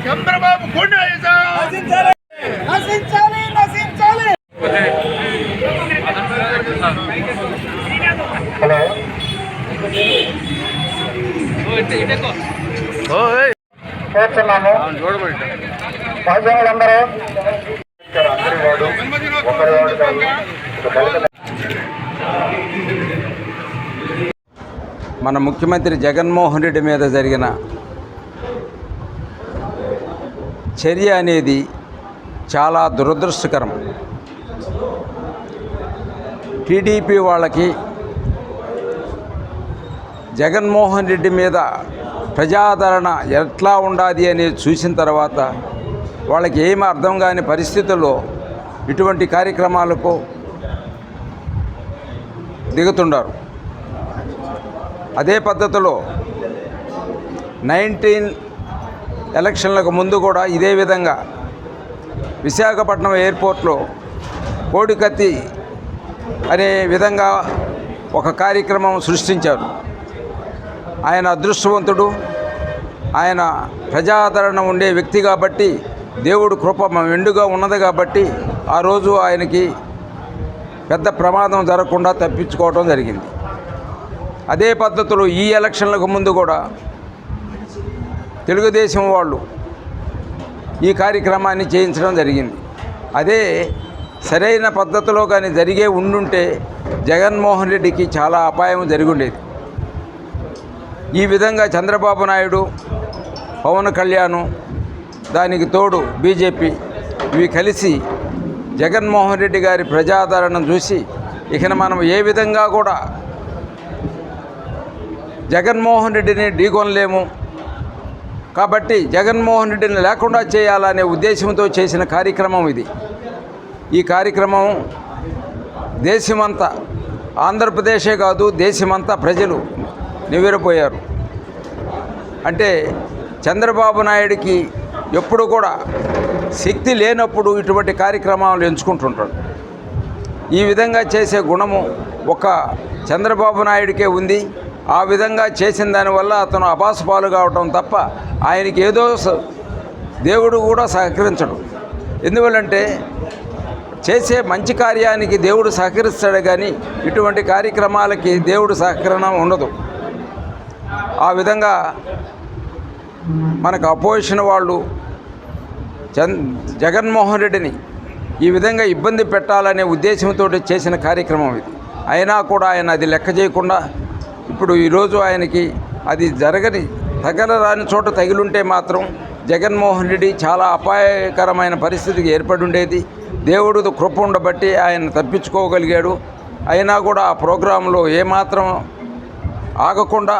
చంద్రబాబు చంద్రబాబు కోరుతున్నాము. సహజంగాలందరూ మన ముఖ్యమంత్రి జగన్మోహన్ రెడ్డి మీద జరిగిన చర్య అనేది చాలా దురదృష్టకరం. టీడీపీ వాళ్ళకి జగన్మోహన్ రెడ్డి మీద ప్రజాదరణ ఎట్లా ఉండాలి అనేది చూసిన తర్వాత వాళ్ళకి ఏమీ అర్థం కాని పరిస్థితుల్లో ఇటువంటి కార్యక్రమాలకు దిగుతుండారు. అదే పద్ధతిలో 19 ఎలక్షన్లకు ముందు కూడా ఇదే విధంగా విశాఖపట్నం ఎయిర్పోర్ట్లో కోడికత్తి అనే విధంగా ఒక కార్యక్రమం సృష్టించారు. ఆయన అదృష్టవంతుడు, ఆయన ప్రజాదరణ ఉండే వ్యక్తి కాబట్టి, దేవుడు కృప మెండుగా ఉన్నది కాబట్టి ఆ రోజు ఆయనకి పెద్ద ప్రమాదం జరగకుండా తప్పించుకోవడం జరిగింది. అదే పద్ధతిలో ఈ ఎలక్షన్లకు ముందు కూడా తెలుగుదేశం వాళ్ళు ఈ కార్యక్రమాన్ని చేయించడం జరిగింది. అదే సరైన పద్ధతిలో కానీ జరిగే ఉండుంటే జగన్మోహన్ రెడ్డికి చాలా అపాయం జరిగి ఉండేది. ఈ విధంగా చంద్రబాబు నాయుడు, పవన్ కళ్యాణ్, దానికి తోడు బీజేపీ ఇవి కలిసి జగన్మోహన్ రెడ్డి గారి ప్రజాదరణను చూసి ఇక మనం ఏ విధంగా కూడా జగన్మోహన్ రెడ్డిని ఢీకొనలేము కాబట్టి జగన్మోహన్ రెడ్డిని లేకుండా చేయాలనే ఉద్దేశంతో చేసిన కార్యక్రమం ఇది. ఈ కార్యక్రమం దేశమంతా, ఆంధ్రప్రదేశే కాదు దేశమంతా ప్రజలు నివ్వెరపోయారు. అంటే చంద్రబాబు నాయుడికి ఎప్పుడు కూడా శక్తి లేనప్పుడు ఇటువంటి కార్యక్రమాలు ఎంచుకుంటుంటాడు. ఈ విధంగా చేసే గుణము ఒక చంద్రబాబు నాయుడికే ఉంది. ఆ విధంగా చేసిన దానివల్ల అతను అబాసుపాలు కావటం తప్ప ఆయనకి ఏదో దేవుడు కూడా సహకరించడు. ఎందువల్లంటే చేసే మంచి కార్యానికి దేవుడు సహకరిస్తాడు కానీ ఇటువంటి కార్యక్రమాలకి దేవుడు సహకరణ ఉండదు. ఆ విధంగా మనకు అపోజిషన్ వాళ్ళు జగన్మోహన్ రెడ్డిని ఈ విధంగా ఇబ్బంది పెట్టాలనే ఉద్దేశంతో చేసిన కార్యక్రమం ఇది. అయినా కూడా ఆయన అది లెక్క చేయకుండా ఇప్పుడు ఈరోజు ఆయనకి అది తగలరాని చోట తగిలుంటే మాత్రం జగన్మోహన్ రెడ్డి చాలా అపాయకరమైన పరిస్థితికి ఏర్పడి ఉండేది. దేవుడు కృప ఉండబట్టి ఆయన తప్పించుకోగలిగాడు. అయినా కూడా ఆ ప్రోగ్రాంలో ఏమాత్రం ఆగకుండా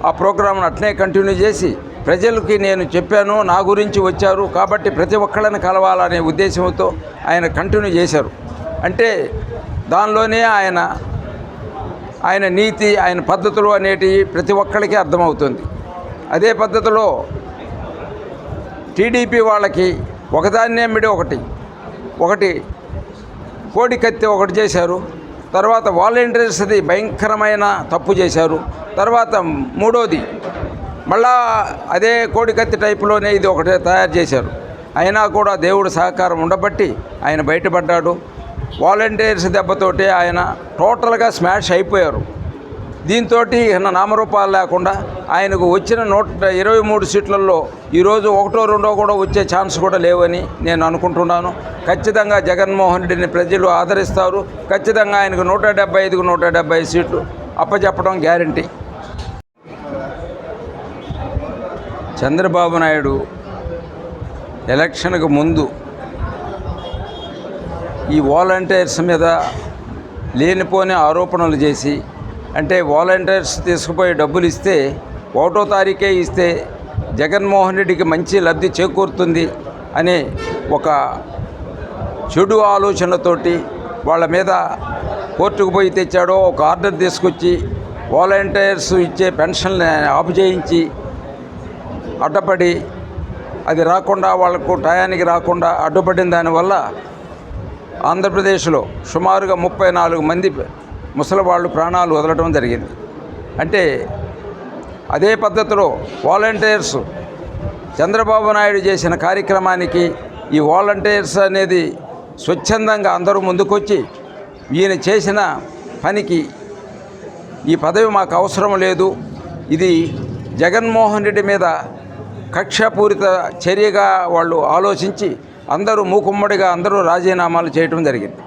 ఆ ప్రోగ్రాంను అట్నే కంటిన్యూ చేసి ప్రజలకి నేను చెప్పాను, నా గురించి వచ్చారు కాబట్టి ప్రతి ఒక్కళ్ళని కలవాలనే ఉద్దేశంతో ఆయన కంటిన్యూ చేశారు. అంటే దానిలోనే ఆయన నీతి, ఆయన పద్ధతులు అనేటివి ప్రతి ఒక్కరికి అర్థమవుతుంది. అదే పద్ధతిలో టీడీపీ వాళ్ళకి ఒకదాన్నే మిడి ఒకటి కోడికత్తి ఒకటి చేశారు. తర్వాత వాలంటీర్స్ది భయంకరమైన తప్పు చేశారు. తర్వాత మూడోది మళ్ళా అదే కోడికత్తి టైపులోనే ఇది ఒకటి తయారు చేశారు. అయినా కూడా దేవుడు సహకారం ఉండబట్టి ఆయన బయటపడ్డాడు. వాలంటీర్స్ దెబ్బతోటి ఆయన టోటల్గా స్మాష్ అయిపోయారు. దీంతో నామరూపాలు లేకుండా ఆయనకు వచ్చిన 123 సీట్లలో ఈరోజు 1-2 కూడా వచ్చే ఛాన్స్ కూడా లేవని నేను అనుకుంటున్నాను. ఖచ్చితంగా జగన్మోహన్ రెడ్డిని ప్రజలు ఆదరిస్తారు. ఖచ్చితంగా ఆయనకు 175కు 170 సీట్లు అప్పచెప్పడం గ్యారంటీ. చంద్రబాబు నాయుడు ఎలక్షన్కు ముందు ఈ వాలంటీర్స్ మీద లేనిపోని ఆరోపణలు చేసి, అంటే వాలంటీర్స్ తీసుకుపోయి డబ్బులు ఇస్తే 1వ తారీఖే ఇస్తే జగన్మోహన్ రెడ్డికి మంచి లబ్ధి చేకూరుతుంది అనే ఒక చెడు ఆలోచనతోటి వాళ్ళ మీద కోర్టుకు పోయి తెచ్చాడో ఒక ఆర్డర్ తీసుకొచ్చి వాలంటీర్స్ ఇచ్చే పెన్షన్ని ఆపు చేయించి అడ్డపడి అది రాకుండా వాళ్లకు టయానికి రాకుండా అడ్డుపడిన దానివల్ల ఆంధ్రప్రదేశ్లో సుమారుగా 34 మంది ముసలివాళ్ళు ప్రాణాలు వదలడం జరిగింది. అంటే అదే పద్ధతిలో వాలంటీర్స్ చంద్రబాబు నాయుడు చేసిన కార్యక్రమానికి ఈ వాలంటీర్స్ అనేది స్వచ్ఛందంగా అందరూ ముందుకొచ్చి ఈయన చేసిన పనికి ఈ పదవి మాకు అవసరం లేదు, ఇది జగన్మోహన్ రెడ్డి మీద కక్షపూరిత చర్యగా వాళ్ళు ఆలోచించి అందరూ మూకుమ్మడిగా అందరూ రాజీనామాలు చేయటం జరిగింది.